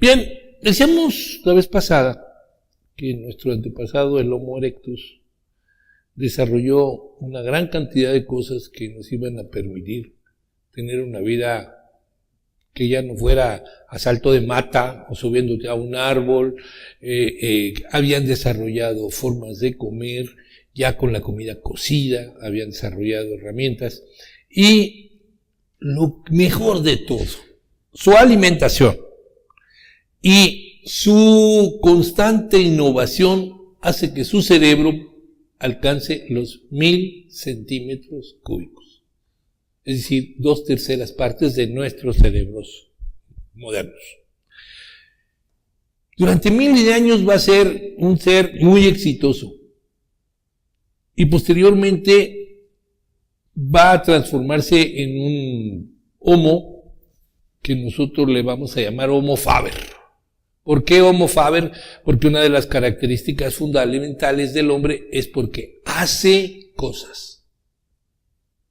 Bien, decíamos la vez pasada que nuestro antepasado, el Homo erectus, desarrolló una gran cantidad de cosas que nos iban a permitir tener una vida que ya no fuera a salto de mata o subiéndote a un árbol. Habían desarrollado formas de comer ya con la comida cocida, habían desarrollado herramientas y lo mejor de todo, su alimentación y su constante innovación hace que su cerebro alcance los 1000 centímetros cúbicos. Es decir, 2/3 partes de nuestros cerebros modernos. Durante miles de años va a ser un ser muy exitoso. Y posteriormente va a transformarse en un Homo que nosotros le vamos a llamar Homo faber. ¿Por qué Homo faber? Porque una de las características fundamentales del hombre es porque hace cosas.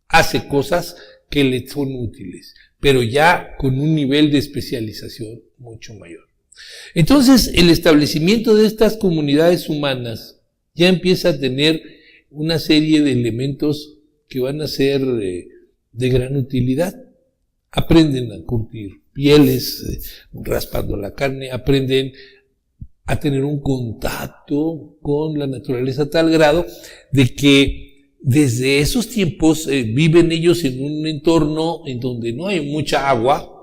Hace cosas que le son útiles, pero ya con un nivel de especialización mucho mayor. Entonces, el establecimiento de estas comunidades humanas ya empieza a tener una serie de elementos que van a ser de gran utilidad. Aprenden a curtir pieles, raspando la carne, aprenden a tener un contacto con la naturaleza a tal grado de que desde esos tiempos viven ellos en un entorno en donde no hay mucha agua.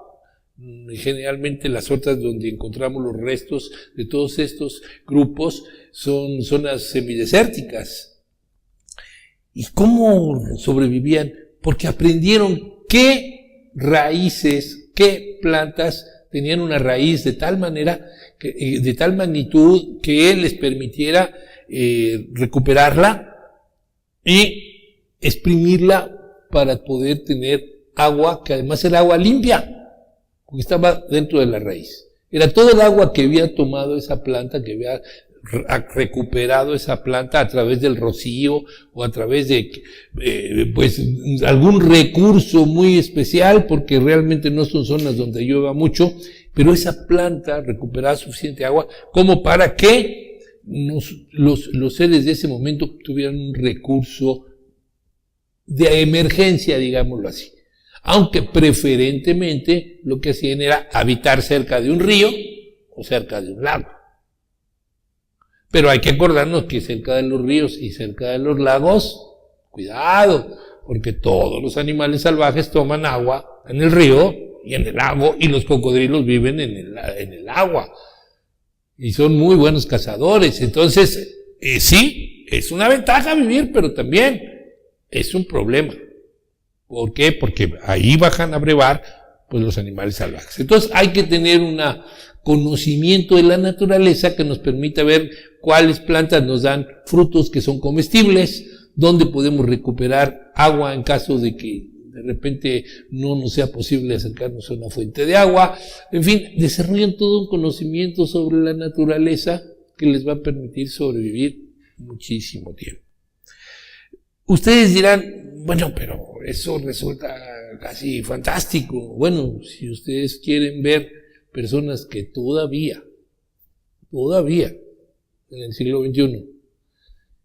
Generalmente las zonas donde encontramos los restos de todos estos grupos son zonas semidesérticas. ¿Y cómo sobrevivían? Porque aprendieron qué raíces, qué plantas tenían una raíz de tal manera, de tal magnitud que les permitiera recuperarla y exprimirla para poder tener agua, que además era agua limpia, porque estaba dentro de la raíz. Era todo el agua que había tomado esa planta, que había recuperado esa planta a través del rocío o a través de pues algún recurso muy especial, porque realmente no son zonas donde llueva mucho, pero esa planta recuperaba suficiente agua como para que los seres de ese momento tuvieran un recurso de emergencia, digámoslo así. Aunque preferentemente lo que hacían era habitar cerca de un río o cerca de un lago. Pero hay que acordarnos que cerca de los ríos y cerca de los lagos, cuidado, porque todos los animales salvajes toman agua en el río y en el lago, y los cocodrilos viven en el agua. Y son muy buenos cazadores. Entonces, sí, es una ventaja vivir, pero también es un problema. ¿Por qué? Porque ahí bajan a brevar pues los animales salvajes. Entonces hay que tener un conocimiento de la naturaleza que nos permita ver cuáles plantas nos dan frutos que son comestibles, dónde podemos recuperar agua en caso de que de repente no nos sea posible acercarnos a una fuente de agua. En fin, desarrollan todo un conocimiento sobre la naturaleza que les va a permitir sobrevivir muchísimo tiempo. Ustedes dirán, bueno, pero eso resulta casi fantástico. Bueno, si ustedes quieren ver personas que todavía, en el siglo XXI,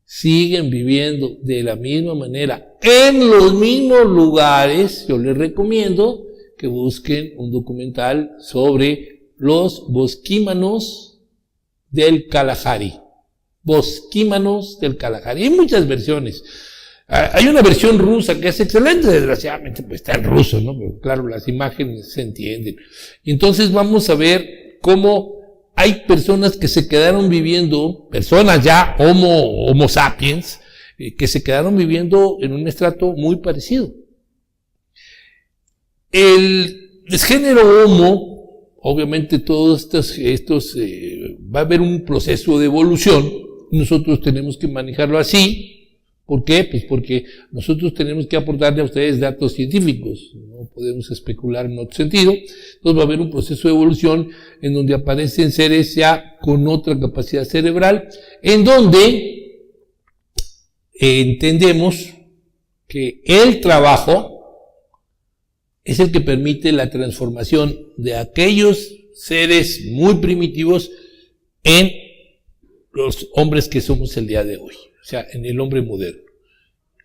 siguen viviendo de la misma manera, en los mismos lugares, yo les recomiendo que busquen un documental sobre los bosquímanos del Kalahari. Bosquímanos del Kalahari. Hay muchas versiones. Hay una versión rusa que es excelente, desgraciadamente pues está en ruso, ¿no? Pero claro, las imágenes se entienden. Y entonces vamos a ver cómo hay personas que se quedaron viviendo, personas ya homo sapiens, que se quedaron viviendo en un estrato muy parecido. El género Homo, obviamente todos estos va a haber un proceso de evolución, nosotros tenemos que manejarlo así. ¿Por qué? Pues porque nosotros tenemos que aportarle a ustedes datos científicos, no podemos especular en otro sentido. Entonces va a haber un proceso de evolución en donde aparecen seres ya con otra capacidad cerebral, en donde entendemos que el trabajo es el que permite la transformación de aquellos seres muy primitivos en los hombres que somos el día de hoy, o sea, en el hombre moderno.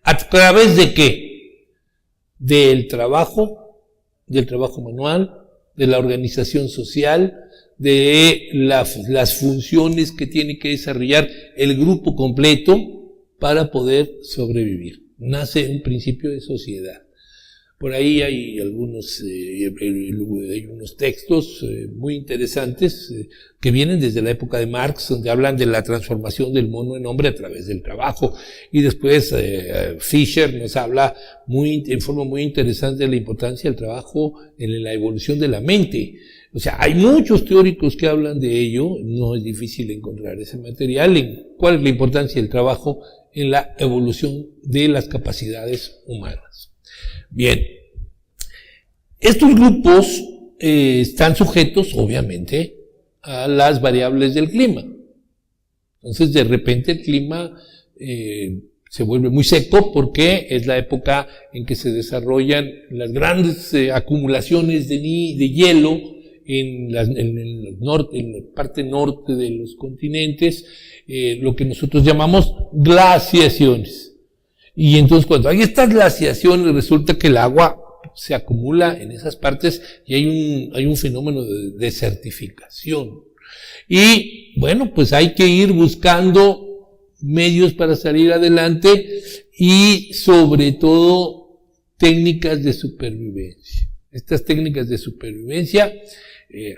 ¿A través de qué? Del trabajo manual, de la organización social, de las funciones que tiene que desarrollar el grupo completo para poder sobrevivir. Nace un principio de sociedad. Por ahí hay algunos textos muy interesantes que vienen desde la época de Marx, donde hablan de la transformación del mono en hombre a través del trabajo. Y después Fisher nos habla en forma muy interesante de la importancia del trabajo en la evolución de la mente. O sea, hay muchos teóricos que hablan de ello, no es difícil encontrar ese material, en cuál es la importancia del trabajo en la evolución de las capacidades humanas. Bien, estos grupos están sujetos, obviamente, a las variables del clima. Entonces, de repente el clima se vuelve muy seco porque es la época en que se desarrollan las grandes acumulaciones de hielo en la parte norte de los continentes, lo que nosotros llamamos glaciaciones. Y entonces cuando hay estas glaciaciones resulta que el agua se acumula en esas partes y hay un fenómeno de desertificación. Y bueno, pues hay que ir buscando medios para salir adelante y sobre todo técnicas de supervivencia. Estas técnicas de supervivencia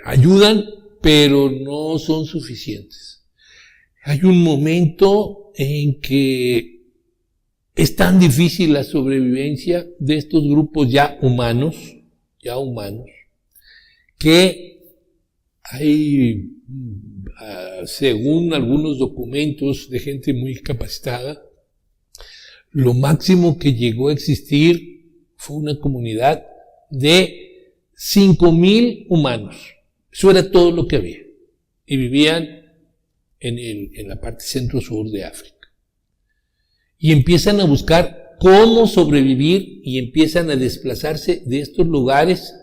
ayudan, pero no son suficientes. Hay un momento en que es tan difícil la sobrevivencia de estos grupos ya humanos, que hay, según algunos documentos de gente muy capacitada, lo máximo que llegó a existir fue una comunidad de 5,000 humanos. Eso era todo lo que había. Y vivían en la parte centro-sur de África. Y empiezan a buscar cómo sobrevivir y empiezan a desplazarse de estos lugares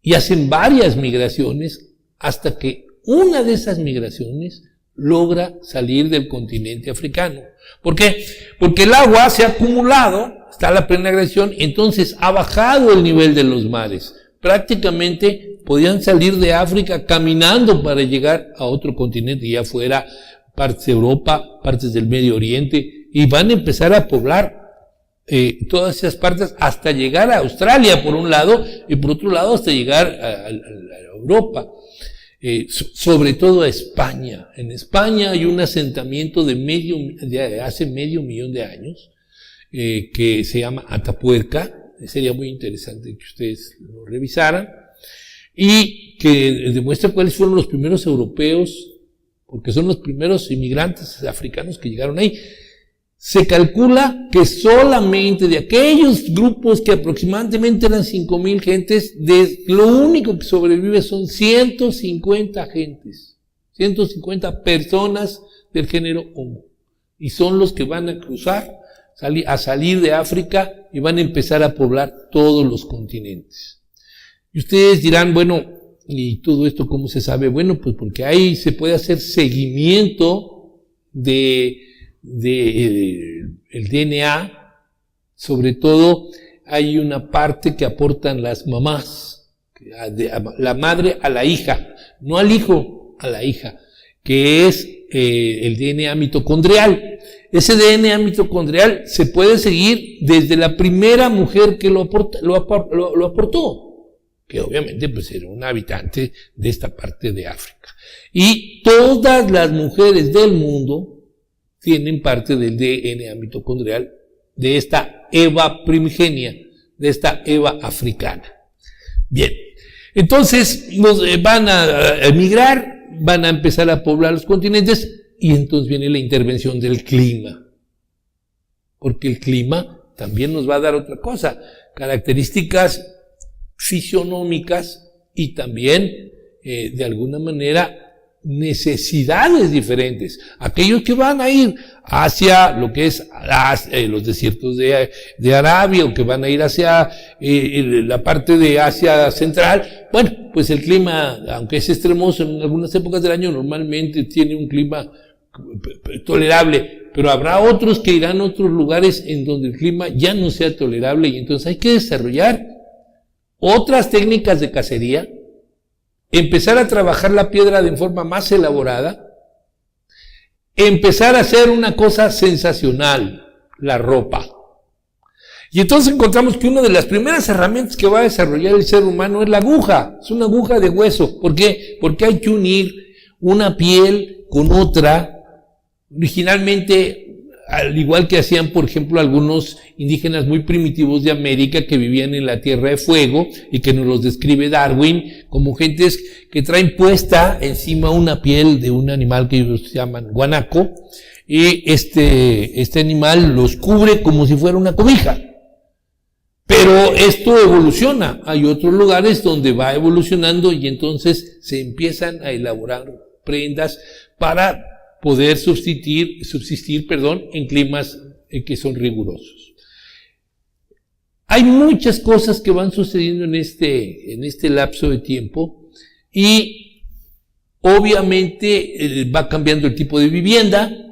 y hacen varias migraciones hasta que una de esas migraciones logra salir del continente africano. ¿Por qué? Porque el agua se ha acumulado, está la plena glaciación, entonces ha bajado el nivel de los mares. Prácticamente podían salir de África caminando para llegar a otro continente, ya fuera partes de Europa, partes del Medio Oriente, y van a empezar a poblar todas esas partes hasta llegar a Australia por un lado, y por otro lado hasta llegar a Europa. Sobre todo a España. En España hay un asentamiento de hace medio millón de años, que se llama Atapuerca. Sería muy interesante que ustedes lo revisaran, y que demuestra cuáles fueron los primeros europeos, porque son los primeros inmigrantes africanos que llegaron ahí. Se calcula que solamente de aquellos grupos que aproximadamente eran 5,000 gentes, lo único que sobrevive son 150 gentes, 150 personas del género Homo. Y son los que van a cruzar, a salir de África y van a empezar a poblar todos los continentes. Y ustedes dirán, bueno, ¿y todo esto cómo se sabe? Bueno, pues porque ahí se puede hacer seguimiento el DNA. Sobre todo hay una parte que aportan las mamás, la madre a la hija, no al hijo, a la hija, que es el DNA mitocondrial. Ese DNA mitocondrial se puede seguir desde la primera mujer que lo aportó, que obviamente pues era un habitante de esta parte de África. Y todas las mujeres del mundo tienen parte del DNA mitocondrial de esta Eva primigenia, de esta Eva africana. Bien, entonces van a emigrar, van a empezar a poblar los continentes, y entonces viene la intervención del clima. Porque el clima también nos va a dar otra cosa, características fisionómicas y también, de alguna manera, necesidades diferentes. Aquellos que van a ir hacia lo que es los desiertos de Arabia, o que van a ir hacia la parte de Asia Central, bueno, pues el clima, aunque es extremoso en algunas épocas del año, normalmente tiene un clima tolerable, pero habrá otros que irán a otros lugares en donde el clima ya no sea tolerable, y entonces hay que desarrollar otras técnicas de cacería, empezar a trabajar la piedra de forma más elaborada, empezar a hacer una cosa sensacional, la ropa. Y entonces encontramos que una de las primeras herramientas que va a desarrollar el ser humano es la aguja, es una aguja de hueso. ¿Por qué? Porque hay que unir una piel con otra. Originalmente, al igual que hacían, por ejemplo, algunos indígenas muy primitivos de América que vivían en la Tierra de Fuego, y que nos los describe Darwin como gentes que traen puesta encima una piel de un animal que ellos llaman guanaco, y este animal los cubre como si fuera una cobija. Pero esto evoluciona. Hay otros lugares donde va evolucionando, y entonces se empiezan a elaborar prendas para poder subsistir, en climas que son rigurosos. Hay muchas cosas que van sucediendo en este lapso de tiempo, y obviamente va cambiando el tipo de vivienda.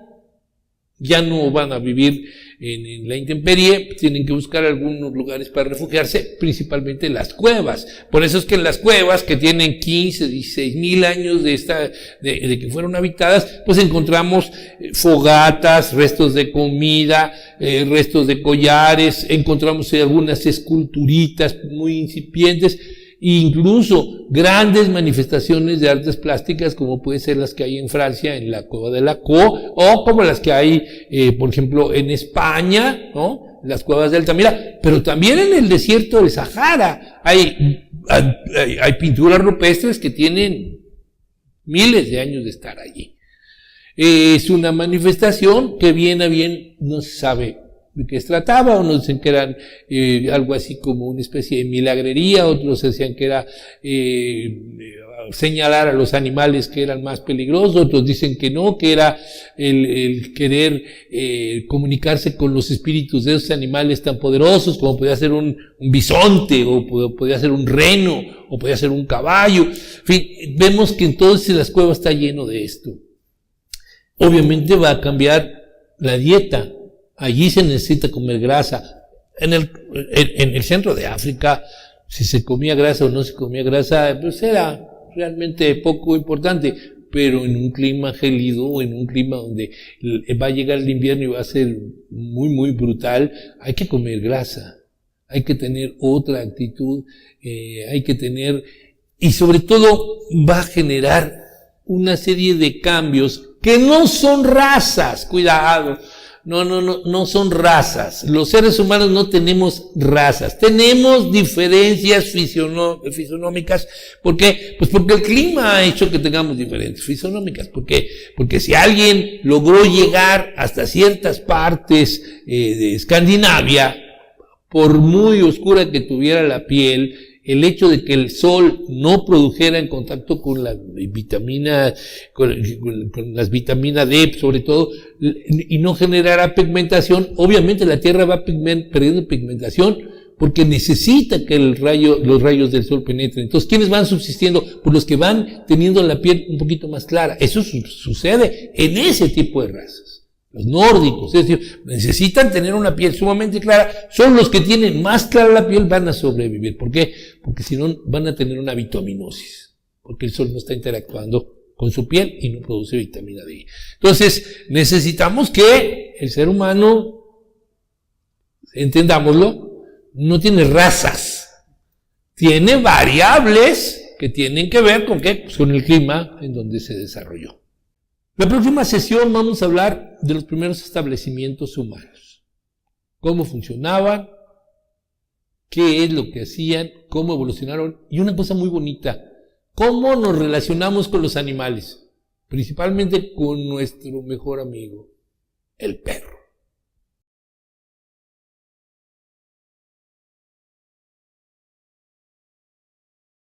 Ya no van a vivir en la intemperie, tienen que buscar algunos lugares para refugiarse, principalmente las cuevas. Por eso es que en las cuevas, que tienen 15, 16 mil años de que fueron habitadas, pues encontramos fogatas, restos de comida, restos de collares, encontramos algunas esculturitas muy incipientes, incluso grandes manifestaciones de artes plásticas, como pueden ser las que hay en Francia, en la cueva de la Co, o como las que hay, por ejemplo, en España, ¿no? Las cuevas de Altamira, pero también en el desierto del Sahara hay pinturas rupestres que tienen miles de años de estar allí. Es una manifestación que bien a bien no se sabe de qué se trataba. Unos dicen que eran algo así como una especie de milagrería, otros decían que era señalar a los animales que eran más peligrosos, otros dicen que no, que era el querer comunicarse con los espíritus de esos animales tan poderosos, como podía ser un bisonte, o podía ser un reno, o podía ser un caballo. En fin, vemos que entonces las cuevas está lleno de esto. Obviamente va a cambiar la dieta. Allí se necesita comer grasa. En el centro de África, si se comía grasa o no se comía grasa, pues era realmente poco importante. Pero en un clima gélido, en un clima donde va a llegar el invierno y va a ser muy, muy brutal, hay que comer grasa. Hay que tener otra actitud, hay que tener, y sobre todo va a generar una serie de cambios que no son razas, cuidado. No son razas. Los seres humanos no tenemos razas. Tenemos diferencias fisionómicas. ¿Por qué? Pues porque el clima ha hecho que tengamos diferentes fisionómicas. ¿Por qué? Porque si alguien logró llegar hasta ciertas partes de Escandinavia, por muy oscura que tuviera la piel, el hecho de que el sol no produjera en contacto con la vitamina, con las vitaminas D, sobre todo, y no generara pigmentación, obviamente la Tierra va perdiendo pigmentación, porque necesita que los rayos del sol penetren. Entonces, ¿quiénes van subsistiendo? Pues los que van teniendo la piel un poquito más clara. Eso sucede en ese tipo de razas. Los nórdicos, es decir, necesitan tener una piel sumamente clara. Son los que tienen más clara la piel, van a sobrevivir. ¿Por qué? Porque si no, van a tener una vitaminosis. Porque el sol no está interactuando con su piel y no produce vitamina D. Entonces, necesitamos que el ser humano, entendámoslo, no tiene razas. Tiene variables que tienen que ver con qué, pues con el clima en donde se desarrolló. La próxima sesión vamos a hablar de los primeros establecimientos humanos. Cómo funcionaban, qué es lo que hacían, cómo evolucionaron, y una cosa muy bonita, cómo nos relacionamos con los animales, principalmente con nuestro mejor amigo, el perro.